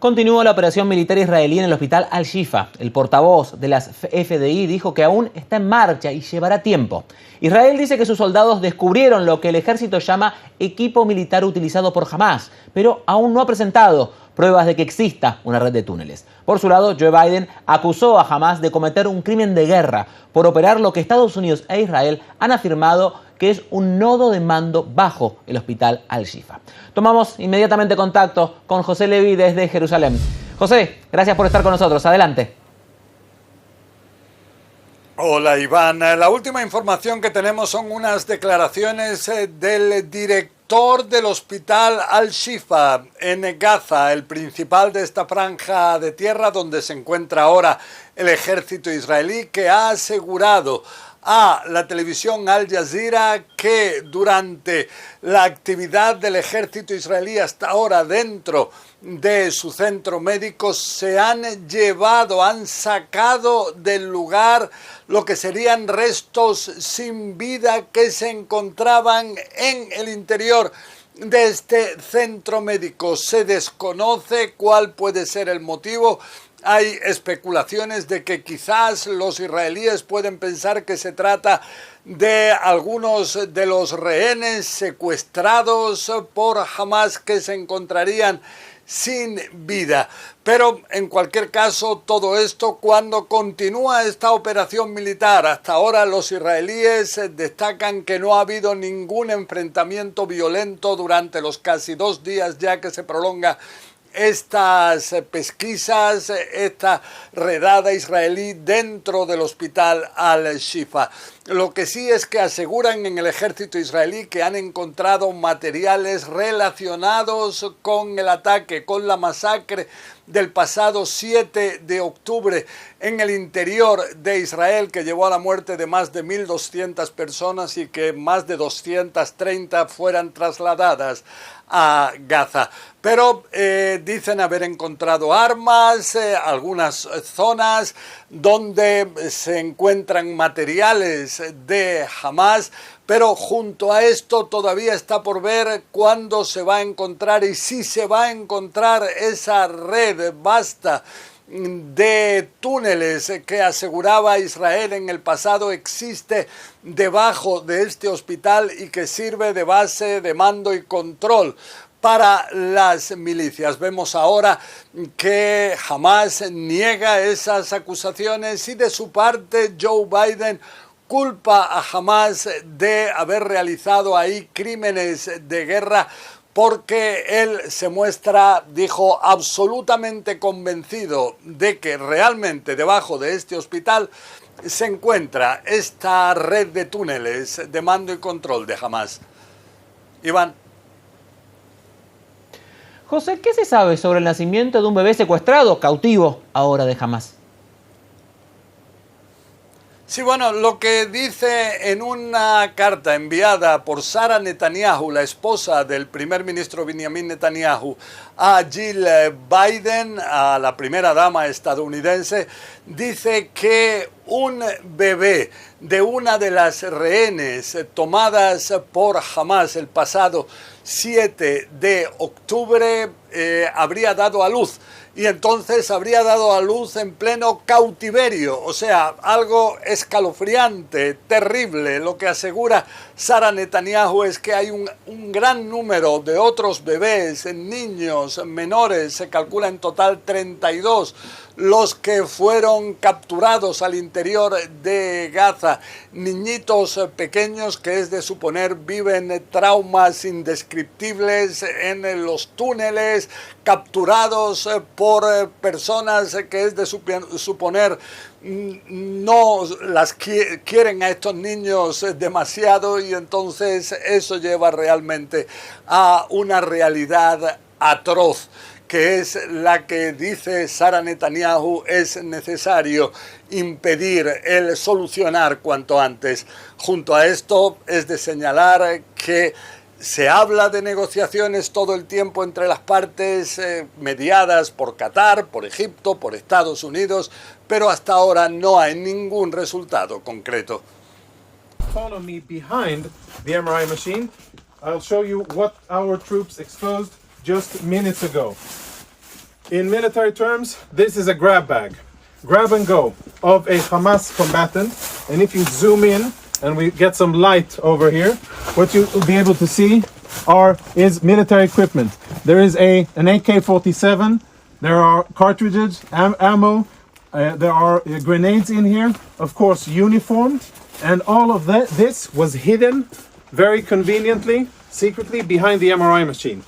Continúa la operación militar israelí en el hospital Al-Shifa. El portavoz de las FDI dijo que aún está en marcha y llevará tiempo. Israel dice que sus soldados descubrieron lo que el ejército llama equipo militar utilizado por Hamas, pero aún no ha presentado pruebas de que exista una red de túneles. Por su lado, Joe Biden acusó a Hamas de cometer un crimen de guerra por operar lo que Estados Unidos e Israel han afirmado que es un nodo de mando bajo el hospital Al-Shifa. Tomamos inmediatamente contacto con José Levi desde Jerusalén. José, gracias por estar con nosotros. Adelante. Hola Iván, la última información que tenemos son unas declaraciones del director del hospital Al-Shifa en Gaza, el principal de esta franja de tierra donde se encuentra ahora el ejército israelí, que ha asegurado a la televisión Al Jazeera que durante la actividad del ejército israelí hasta ahora dentro de su centro médico se han sacado del lugar lo que serían restos sin vida que se encontraban en el interior de este centro médico. Se desconoce cuál puede ser el motivo. Hay especulaciones de que quizás los israelíes pueden pensar que se trata de algunos de los rehenes secuestrados por Hamas que se encontrarían sin vida. Pero en cualquier caso, todo esto, cuando continúa esta operación militar, hasta ahora los israelíes destacan que no ha habido ningún enfrentamiento violento durante los casi 2 días ya que se prolonga estas pesquisas, esta redada israelí dentro del hospital Al-Shifa. Lo que sí es que aseguran en el ejército israelí que han encontrado materiales relacionados con el ataque, con la masacre del pasado 7 de octubre en el interior de Israel, que llevó a la muerte de más de 1.200 personas y que más de 230 fueran trasladadas a Gaza. Pero dicen haber encontrado armas, algunas zonas donde se encuentran materiales de Hamas, pero junto a esto todavía está por ver cuándo se va a encontrar y si se va a encontrar esa red vasta de túneles que aseguraba Israel en el pasado existe debajo de este hospital y que sirve de base de mando y control para las milicias. Vemos ahora que Hamas niega esas acusaciones y de su parte Joe Biden culpa a Hamas de haber realizado ahí crímenes de guerra, porque él se muestra, dijo, absolutamente convencido de que realmente debajo de este hospital se encuentra esta red de túneles de mando y control de Hamas. Iván. José, ¿qué se sabe sobre el nacimiento de un bebé secuestrado, cautivo ahora de Hamas? Sí, bueno, lo que dice en una carta enviada por Sara Netanyahu, la esposa del primer ministro Benjamin Netanyahu, a Jill Biden, a la primera dama estadounidense, dice que un bebé de una de las rehenes tomadas por Hamas el pasado 7 de octubre habría dado a luz. Y entonces habría dado a luz en pleno cautiverio, o sea, algo escalofriante, terrible. Lo que asegura Sara Netanyahu es que hay un gran número de otros bebés, niños, menores, se calcula en total 32, los que fueron capturados al interior de Gaza, niñitos pequeños que es de suponer viven traumas indescriptibles en los túneles, capturados por personas que es de suponer no las quieren a estos niños demasiado, y entonces eso lleva realmente a una realidad atroz, que es la que dice Sara Netanyahu es necesario impedir, el solucionar cuanto antes. Junto a esto es de señalar que se habla de negociaciones todo el tiempo entre las partes mediadas por Qatar, por Egipto, por Estados Unidos, pero hasta ahora no hay ningún resultado concreto. Follow me behind the MRI machine. I'll show you what our troops exposed just minutes ago. In military terms, this is a grab bag, grab and go of a Hamas combatant. And if you zoom in and we get some light over here, what you will be able to see is military equipment. There is an AK-47, there are cartridges, ammo, there are grenades in here, of course uniformed, and all of this was hidden very conveniently, secretly behind the MRI machine.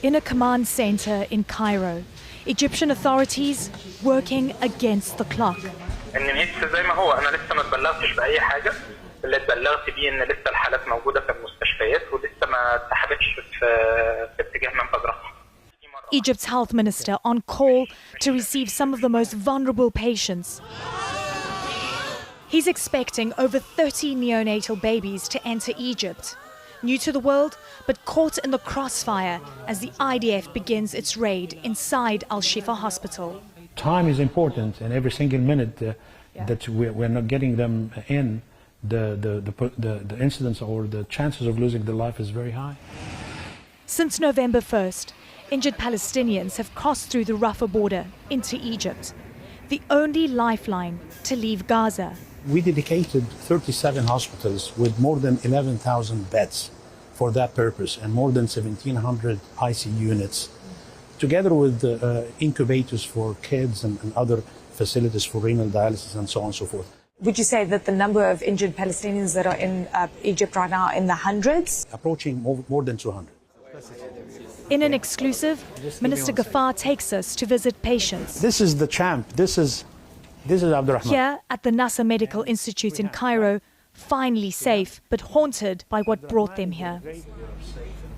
In a command center in Cairo, Egyptian authorities working against the clock. زي ما هو انا لسه ما اتبلغتش باي حاجه اللي اتبلغت بيه ان لسه الحالات موجوده في المستشفيات ولسه ما اتسحبتش في اتجاه منفذ رفح. Egypt's health minister on call to receive some of the most vulnerable patients. He's expecting over 30 neonatal babies to enter Egypt. New to the world, but caught in the crossfire as the IDF begins its raid inside Al-Shifa hospital. Time is important, and every single minute that we're not getting them in, the incidence or the chances of losing their life is very high. Since November 1st, injured Palestinians have crossed through the Rafah border into Egypt, the only lifeline to leave Gaza. We dedicated 37 hospitals with more than 11,000 beds for that purpose and more than 1,700 ICU units, together with incubators for kids and other facilities for renal dialysis and so on and so forth. Would you say that the number of injured Palestinians that are in Egypt right now are in the hundreds? Approaching more than 200. In an exclusive, Minister Ghaffar takes us to visit patients. This is the champ. This is Abdurrahman. Here at the Nasser Medical Institute in Cairo, finally safe but haunted by what brought them here.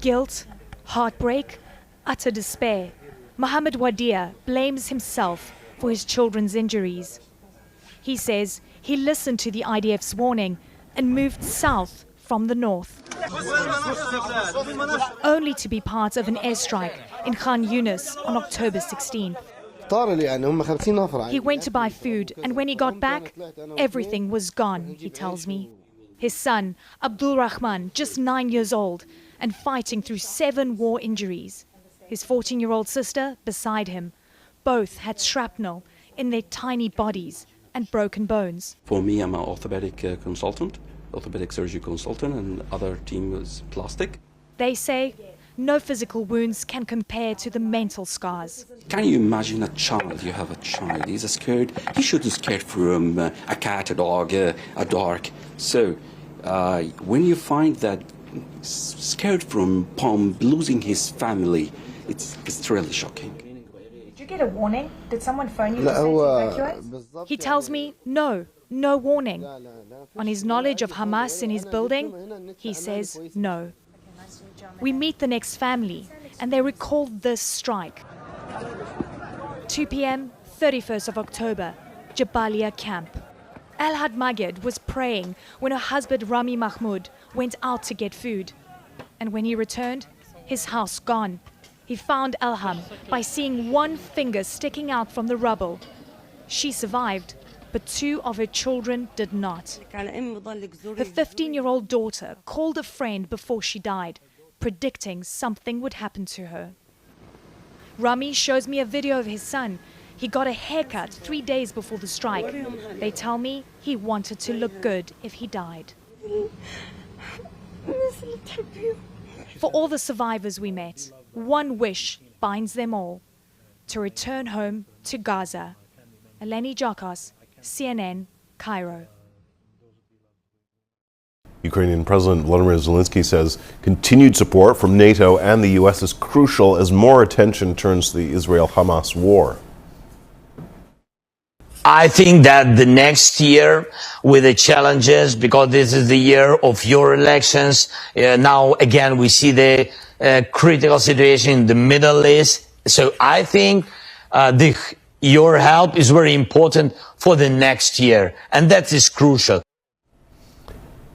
Guilt, heartbreak, utter despair. Mohammed Wadia blames himself for his children's injuries. He says he listened to the IDF's warning and moved south from the north, only to be part of an airstrike in Khan Yunis on October 16th. He went to buy food, and when he got back, everything was gone, he tells me. His son, Abdul Rahman, just 9 years old, and fighting through 7 war injuries. His 14-year-old sister beside him. Both had shrapnel in their tiny bodies and broken bones. For me, I'm an orthopedic consultant, orthopedic surgery consultant, and other team is plastic. They say no physical wounds can compare to the mental scars. Can you imagine a child? You have a child, he's scared. He should be scared from a cat, a dog, a dog. So when you find that scared from losing his family, it's really shocking. Did you get a warning? Did someone phone you to say to evacuate? He tells me no warning. On his knowledge of Hamas in his building, he says no. We meet the next family, and they recall this strike. 2 p.m., 31st of October, Jabalia camp. Al-Had Magid was praying when her husband Rami Mahmoud went out to get food. And when he returned, his house gone. He found Elham by seeing one finger sticking out from the rubble. She survived, but 2 of her children did not. Her 15-year-old daughter called a friend before she died, predicting something would happen to her. Rami shows me a video of his son. He got a haircut 3 days before the strike. They tell me he wanted to look good if he died. For all the survivors we met, one wish binds them all: to return home to Gaza. Eleni Jakos, CNN, Cairo. Ukrainian President Volodymyr Zelensky says continued support from NATO and the U.S. is crucial as more attention turns to the Israel-Hamas war. I think that the next year, with the challenges, because this is the year of your elections, now again we see the critical situation in the Middle East. So I think your help is very important for the next year, and that is crucial.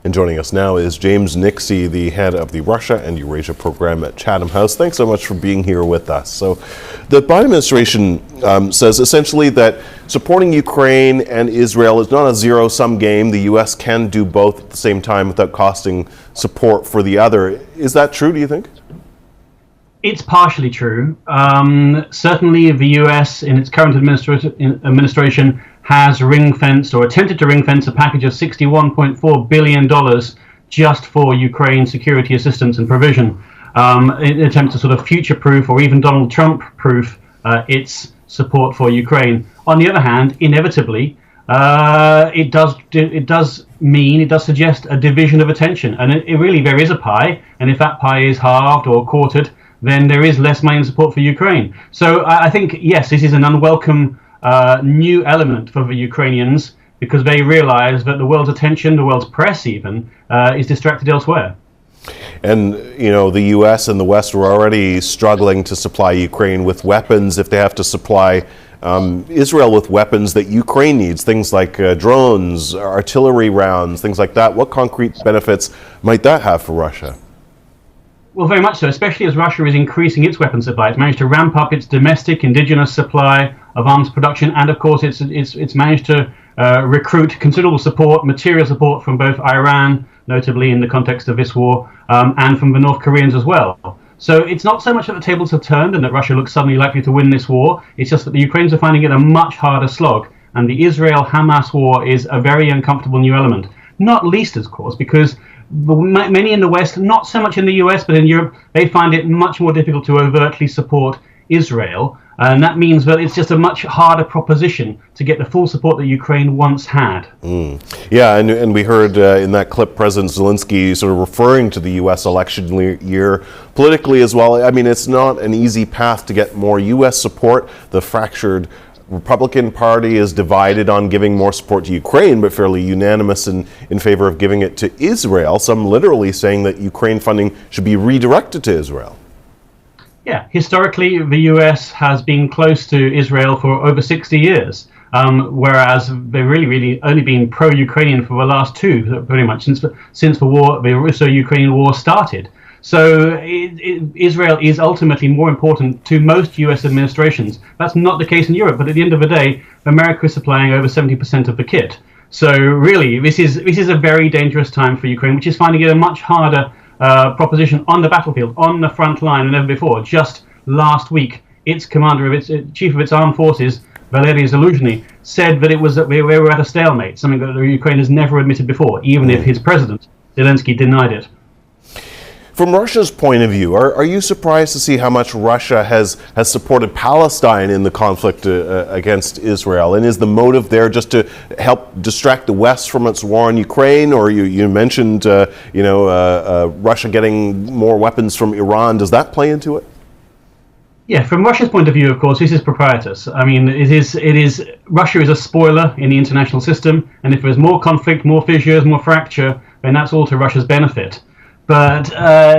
And joining us now is James Nixey, the head of the Russia and Eurasia program at Chatham House. Thanks so much for being here with us. So the Biden administration says essentially that supporting Ukraine and Israel is not a zero-sum game. The U.S. can do both at the same time without costing support for the other. Is that true, do you think? It's partially true. Certainly the U.S. in its current administration has ring-fenced or attempted to ring-fence a package of $61.4 billion just for Ukraine security assistance and provision, in an attempt to sort of future-proof or even Donald Trump-proof its support for Ukraine. On the other hand, inevitably, it does suggest a division of attention, and it really, there is a pie, and if that pie is halved or quartered, then there is less money and support for Ukraine. So I think, yes, this is an unwelcome new element for the Ukrainians, because they realize that the world's attention, the world's press even, is distracted elsewhere. And, you know, the U.S. and the West were already struggling to supply Ukraine with weapons. If they have to supply Israel with weapons that Ukraine needs, things like drones, artillery rounds, things like that, what concrete benefits might that have for Russia? Well, very much so, especially as Russia is increasing its weapons supply. It's managed to ramp up its domestic indigenous supply of arms production, and of course it's managed to recruit considerable support, material support from both Iran, notably in the context of this war, and from the North Koreans as well. So it's not so much that the tables have turned and that Russia looks suddenly likely to win this war, it's just that the Ukrainians are finding it a much harder slog, and the Israel-Hamas war is a very uncomfortable new element. Not least, of course, because many in the West, not so much in the US, but in Europe, they find it much more difficult to overtly support Israel. And that means that it's just a much harder proposition to get the full support that Ukraine once had. Yeah, and we heard in that clip President Zelensky sort of referring to the U.S. election year politically as well. I mean, it's not an easy path to get more U.S. support. The fractured Republican Party is divided on giving more support to Ukraine, but fairly unanimous in favor of giving it to Israel. Some literally saying that Ukraine funding should be redirected to Israel. Yeah, historically, the US has been close to Israel for over 60 years, whereas they've really only been pro-Ukrainian for the last two, pretty much, since the war, the Russo-Ukrainian war started. So Israel is ultimately more important to most US administrations. That's not the case in Europe, but at the end of the day, America is supplying over 70% of the kit. So really, this is a very dangerous time for Ukraine, which is finding it a much harder proposition on the battlefield, on the front line than ever before. Just last week, its commander of its chief of its armed forces, Valery Zaluzhny, said that we were at a stalemate, something that Ukraine has never admitted before, even if his president, Zelensky, denied it. From Russia's point of view, are you surprised to see how much Russia has supported Palestine in the conflict against Israel? And is the motive there just to help distract the West from its war in Ukraine? Or you mentioned Russia getting more weapons from Iran. Does that play into it? Yeah, from Russia's point of view, of course, this is propitious. I mean, Russia is a spoiler in the international system, and if there's more conflict, more fissures, more fracture, then that's all to Russia's benefit. But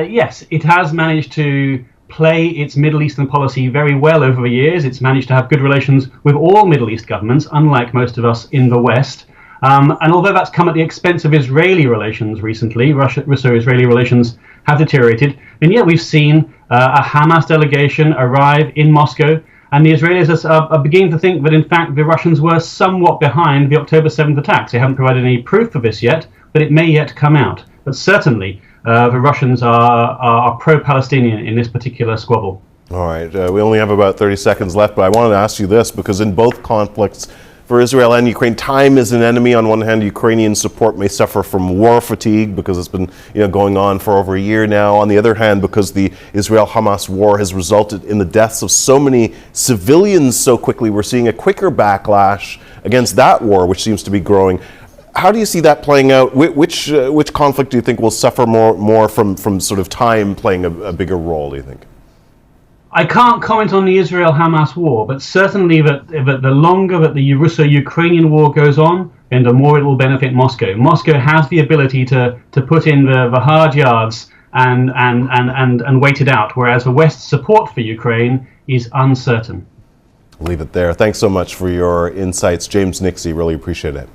yes, it has managed to play its Middle Eastern policy very well over the years. It's managed to have good relations with all Middle East governments, unlike most of us in the West. And although that's come at the expense of Israeli relations recently, Russo-Israeli relations have deteriorated, and yet we've seen a Hamas delegation arrive in Moscow, and the Israelis are beginning to think that, in fact, the Russians were somewhat behind the October 7th attacks. They haven't provided any proof of this yet, but it may yet come out. But certainly, the Russians are pro-Palestinian in this particular squabble. All right, we only have about 30 seconds left, but I wanted to ask you this, because in both conflicts, for Israel and Ukraine, time is an enemy. On one hand, Ukrainian support may suffer from war fatigue because it's been going on for over a year now. On the other hand, because the Israel-Hamas war has resulted in the deaths of so many civilians so quickly, we're seeing a quicker backlash against that war, which seems to be growing. How do you see that playing out? Which conflict do you think will suffer more from sort of time playing a bigger role, do you think? I can't comment on the Israel-Hamas war, but certainly that the longer that the Russo-Ukrainian war goes on, then the more it will benefit Moscow. Moscow has the ability to put in the hard yards and wait it out, whereas the West's support for Ukraine is uncertain. Leave it there. Thanks so much for your insights, James Nixey. Really appreciate it.